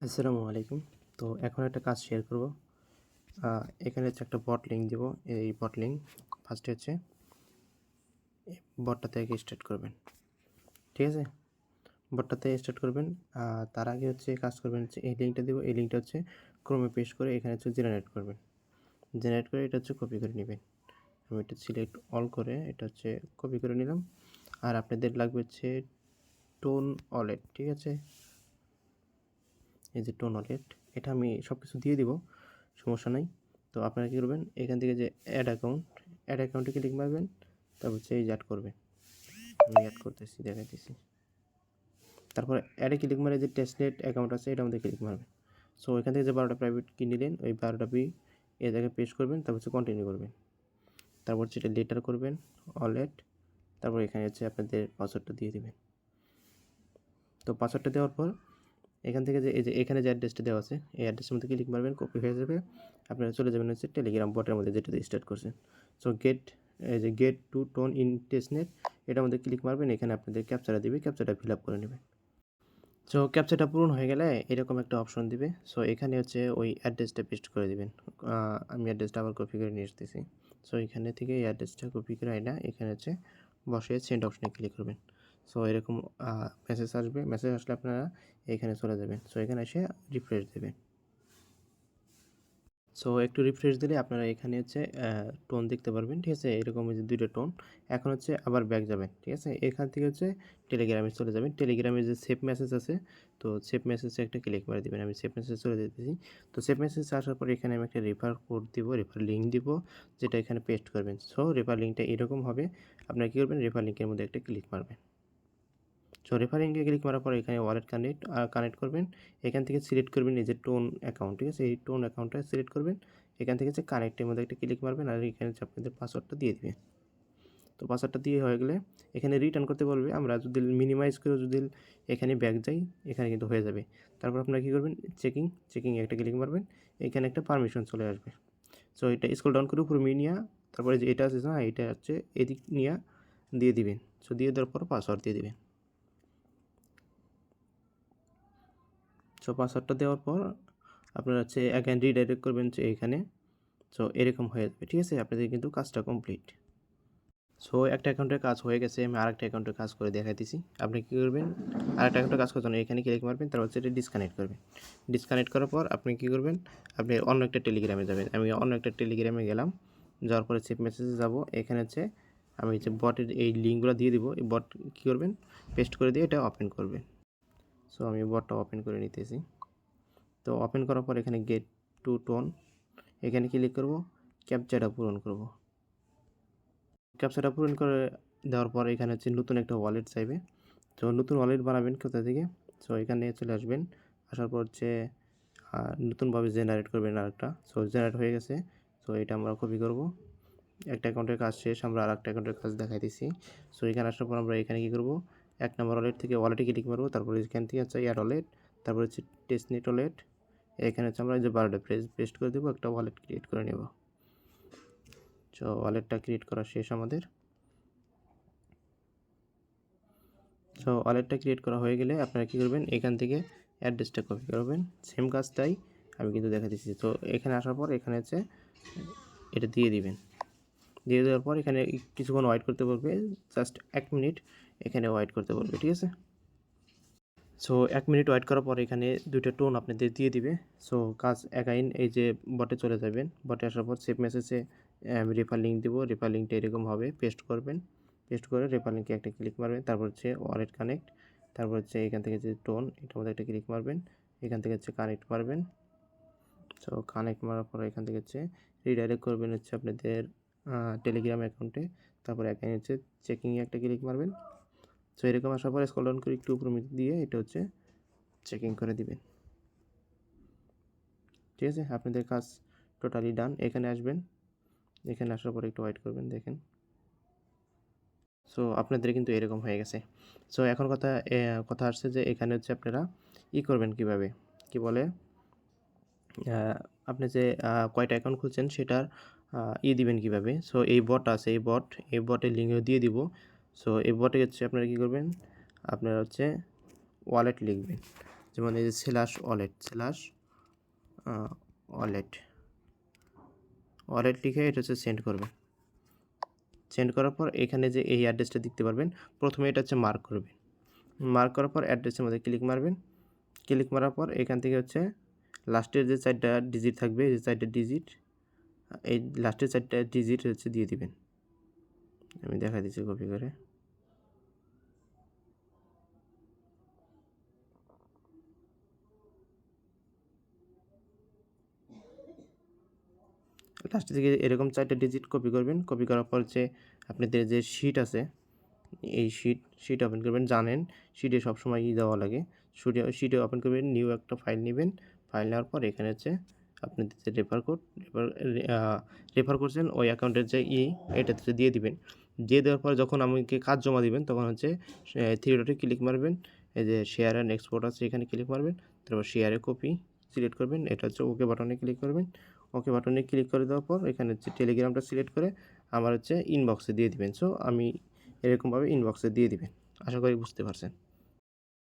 আসসালামু আলাইকুম। তো এখন একটা কাজ শেয়ার করব। এখানে হচ্ছে একটা বট লিঙ্ক দিব। এই বট লিঙ্ক ফার্স্টে হচ্ছে এই বটটা থেকে স্টার্ট করবেন। ঠিক আছে? বটটা থেকে স্টার্ট করবেন। তার আগে হচ্ছে কাজ করবেন হচ্ছে এই লিঙ্কটা দিব। এই লিঙ্কটা হচ্ছে ক্রোমে পেস্ট করে এখানে হচ্ছে জেনারেট করবেন। জেনারেট করে এটা হচ্ছে কপি করে নেবেন। আমি এটা সিলেক্ট অল করে এটা হচ্ছে কপি করে নিলাম। আর আপনাদের লাগবে হচ্ছে টোন ওয়ালেট। ঠিক আছে? এই যে টোন ওয়ালেট এটা আমি সবকিছু দিয়ে দিব, সমস্যা নাই। তো আপনারা কী করবেন, এখান থেকে যে অ্যাড অ্যাকাউন্টে ক্লিক মারবেন, তারপর হচ্ছে এই যে অ্যাড করবেন। আমি অ্যাড করতেছি, দেখাইতেছি। তারপরে অ্যাডে ক্লিক মারে যে টেস্টনেট অ্যাকাউন্ট আছে এটার মধ্যে ক্লিক মারবেন। সো এখান থেকে যে 12টা প্রাইভেট কি নিলেন ওই 12টা এই জায়গায় পেস্ট করবেন, তারপর হচ্ছে কন্টিনিউ করবেন। তারপর হচ্ছে এটা লেটার করবেন ওয়ালেট, তারপর এখানে হচ্ছে আপনাদের পাসওয়ার্ডটা দিয়ে দিবেন। তো পাসওয়ার্ডটা দেওয়ার পর এখান থেকে যে এই যে এখানে যে অ্যাড্রেসটা দেওয়া আছে এই অ্যাড্রেসের মধ্যে ক্লিক মারবেন, কপি হয়ে যাবে। আপনারা চলে যাবেন হচ্ছে টেলিগ্রাম বটের মধ্যে যেটাতে স্টার্ট করছেন। So get to tone in testnet এটার মধ্যে ক্লিক মারবেন। এখানে আপনাদের ক্যাপচাটা দিবে, ক্যাপচাটা ফিল আপ করে নেবেন। সো ক্যাপচাটা পূরণ হয়ে গেলে এরকম একটা অপশন দিবে। সো এখানে হচ্ছে ওই অ্যাড্রেসটা পেস্ট করে দিবেন। আমি অ্যাড্রেসটা আবার কপি করে নিয়ে আসতেছি। সো এখানে থেকে এই অ্যাড্রেসটা কপি করে আইনা এখানে হচ্ছে বসিয়ে সেন্ড অপশনে ক্লিক করবেন। সো এরকম মেসেজ আসবে। মেসেজ আসলে আপনারা এখানে চলে যাবেন। সো এখানে এসে রিফ্রেশ দেবেন। সো একটু রিফ্রেশ দিলে আপনারা এখানে হচ্ছে টোন দেখতে পারবেন। ঠিক আছে? এরকম যে 2টা টোন। এখন হচ্ছে আবার ব্যাক যাবেন। ঠিক আছে? এখান থেকে হচ্ছে টেলিগ্রামে চলে যাবেন। টেলিগ্রামে যে সেভ মেসেজ আছে, তো সেভ মেসেজে একটা ক্লিক করে দিবেন। আমি সেভ মেসেজ চলে যেতেছি। তো সেভ মেসেজ আসার পর এখানে আমি একটা রেফার কোড দিব, রেফার লিঙ্ক দিব, যেটা এখানে পেস্ট করবেন। সো রেফার লিঙ্কটা এরকম হবে। আপনারা কী করবেন, রেফার লিঙ্কের মধ্যে একটা ক্লিক মারবেন। সো রেফারিংয়ে ক্লিক করার পর এখানে ওয়ালেট কানেক্ট করবেন। এখান থেকে সিলেক্ট করবেন এই যে টোন অ্যাকাউন্ট। ঠিক আছে? এই টোন অ্যাকাউন্টটা সিলেক্ট করবেন। এখান থেকে হচ্ছে কানেক্টের মধ্যে একটা ক্লিক মারবেন আর এখানে হচ্ছে আপনাদের পাসওয়ার্ডটা দিয়ে দিবেন। তো পাসওয়ার্ডটা দিয়ে হয়ে গেলে এখানে রিটার্ন করতে বলবে। আমরা যদি মিনিমাইজ করে যদি এখানে ব্যাক যাই, এখানে কিন্তু হয়ে যাবে। তারপর আপনারা কী করবেন, চেকিংয়ে একটা ক্লিক মারবেন। এখানে একটা পারমিশন চলে আসবে। সো এটা স্ক্রল ডাউন করে উপরে নিয়ে তারপরে যে এটা আছে না, এটা হচ্ছে এদিক নিয়ে দিয়ে দিবেন। সো দিয়ে দেওয়ার পর পাসওয়ার্ড দিয়ে দিবেন। সো পাসওয়ার্ডটা দেওয়ার পর আপনারা হচ্ছে অ্যাগেন রিডাইরেক্ট করবেন যে এখানে। সো এরকম হয়ে যাবে। ঠিক আছে? আপনাদের কিন্তু কাজটা কমপ্লিট। সো একটা অ্যাকাউন্টের কাজ হয়ে গেছে। আমি আরেকটা অ্যাকাউন্টের কাজ করে দেখাইতেছি। আপনি কী করবেন, আরেকটা অ্যাকাউন্টের কাজ করার জন্য এখানে ক্লিক মারবেন, তারপর হচ্ছে এটা ডিসকানেক্ট করবেন। ডিসকানেক্ট করার পর আপনি কী করবেন, আপনি অন্য একটা টেলিগ্রামে যাবেন। আমি অন্য একটা টেলিগ্রামে গেলাম। যাওয়ার পরে সেভ মেসেজে যাব। এখানে হচ্ছে আমি যে বটের এই লিঙ্কগুলো দিয়ে দিব। এই বট কী করবেন, পেস্ট করে দিয়ে এটা ওপেন করবেন। সো আমি বটটা ওপেন করে নিতেছি। তো ওপেন করার পর এখানে গেট টু টোন এখানে ক্লিক করব, ক্যাপচাটা পূরণ করব। ক্যাপচাটা পূরণ করে দেওয়ার পর এখানে হচ্ছে নতুন একটা ওয়ালেট চাইবে। তো নতুন ওয়ালেট বানাবেন কোথা থেকে, সো এখানে চলে আসবেন। আসার পর হচ্ছে নতুনভাবে জেনারেট করবেন আরেকটা। সো জেনারেট হয়ে গেছে। সো এটা আমরা কপি করব। একটা অ্যাকাউন্টের কাজ শেষ, আমরা আরেকটা অ্যাকাউন্টের কাজ দেখাইতেছি। সো এখানে আসার পর আমরা এখানে কী করব, 1 নম্বর ওয়ালেট থেকে ওয়ালেটে ক্লিক মারব। তারপরে এখান থেকে হচ্ছে এয়ার ওয়ালেট, তারপর হচ্ছে টেস্টনেট ওয়ালেট। এখানে হচ্ছে আমরা যে 12টা পেস্ট করে দেবো, একটা ওয়ালেট ক্রিয়েট করে নেব। সো ওয়ালেটটা ক্রিয়েট করা শেষ আমাদের। সো ওয়ালেটটা ক্রিয়েট করা হয়ে গেলে আপনারা কী করবেন, এখান থেকে অ্যাড্রেসটা কপি করবেন। সেম কাজটাই আমি কিন্তু দেখা দিচ্ছি। তো এখানে আসার পর এখানে হচ্ছে এটা দিয়ে দিবেন। দিয়ে দেওয়ার পর এখানে কিছুক্ষণ ওয়েট করতে বলবে, জাস্ট 1 মিনিট এখানে ওয়েট করতে বলবে। ঠিক আছে? সো 1 মিনিট ওয়েট করার পর এখানে 2টা টোন আপনাদের দিয়ে দিবে। সো কাজ একাইন এই যে বটে চলে যাবেন। বটে আসার পর সেভ মেসেজে আমি রেফার লিঙ্ক দেবো। রেফার লিঙ্কটা এরকম হবে, পেস্ট করবেন। পেস্ট করে রেফার লিঙ্কে একটা ক্লিক মারবেন। তারপর হচ্ছে ওয়ালেট কানেক্ট, তারপর হচ্ছে এখান থেকে যে টোন এটার মধ্যে একটা ক্লিক মারবেন। এখান থেকে হচ্ছে কানেক্ট মারবেন। সো কানেক্ট মারার পর এখান থেকে হচ্ছে রিডাইরেক্ট করবেন হচ্ছে আপনাদের টেলিগ্রাম অ্যাকাউন্টে। তারপর এখানে হচ্ছে চেকিংয়ে একটা ক্লিক মারবেন। সো এরকম আসার পরে স্ক্রল ডাউন করে একটু উপরে দিয়ে এটা হচ্ছে চেকিং করে দিবেন। ঠিক আছে? আপনাদের কাজ টোটালি ডান। এখানে আসবেন। এখানে আসার পরে একটু ওয়েট করবেন, দেখেন। সো আপনাদের কিন্তু এরকম হয়ে গেছে। সো এখন কথা আসছে যে এখানে হচ্ছে আপনারা করবেন কীভাবে, কি বলে, আপনি যে কয়টা অ্যাকাউন্ট খুলছেন সেটার দিবেন কীভাবে। সো এই বট আছে, এই বটের লিঙ্কও দিয়ে দিব। সো এই বটে হচ্ছে আপনারা কী করবেন, আপনারা হচ্ছে ওয়ালেট লিখবেন। যেমন এই যে স্ল্যাশ ওয়ালেট লিখে এটা হচ্ছে সেন্ড করবেন। সেন্ড করার পর এখানে যে এই অ্যাড্রেসটা দেখতে পারবেন, প্রথমে এটা হচ্ছে মার্ক করবেন। মার্ক করার পর অ্যাড্রেসের মধ্যে ক্লিক মারবেন। ক্লিক মারার পর এখান থেকে হচ্ছে লাস্টের যে 4টা ডিজিট থাকবে, এই যে 4টা ডিজিট, এই লাস্টের 4টা ডিজিট হচ্ছে দিয়ে দিবেন। আমি দেখা দিচ্ছি কপি করে। লাস্টের দিকে এরকম 4টা ডিজিট কপি করবেন। কপি করার পর হচ্ছে আপনাদের যে শিট আছে, এই শিট ওপেন করবেন। জানেন শিটে সবসময় দেওয়া লাগে। শিটে ওপেন করবেন, নিউ একটা ফাইল নেবেন। ফাইল নেওয়ার পর এখানে হচ্ছে আপনাদের যে রেফার করছেন ওই অ্যাকাউন্টের যে এটাতে দিয়ে দিবেন। দিয়ে দেওয়ার পর যখন আমাকে কাজ জমা দিবেন তখন হচ্ছে থ্রি ডটে ক্লিক মারবেন। এই যে শেয়ার অ্যান্ড এক্সপোর্ট আছে, এখানে ক্লিক মারবেন। তারপর শেয়ারে কপি সিলেক্ট করবেন। এটা হচ্ছে ওকে বাটনে ক্লিক করবেন। ওকে বাটনে ক্লিক করে দেওয়ার পর এখানে হচ্ছে টেলিগ্রামটা সিলেক্ট করে আমার হচ্ছে ইনবক্সে দিয়ে দিবেন। সো আমি এরকমভাবে ইনবক্সে দিয়ে দিবেন। আশা করি বুঝতে পারছেন।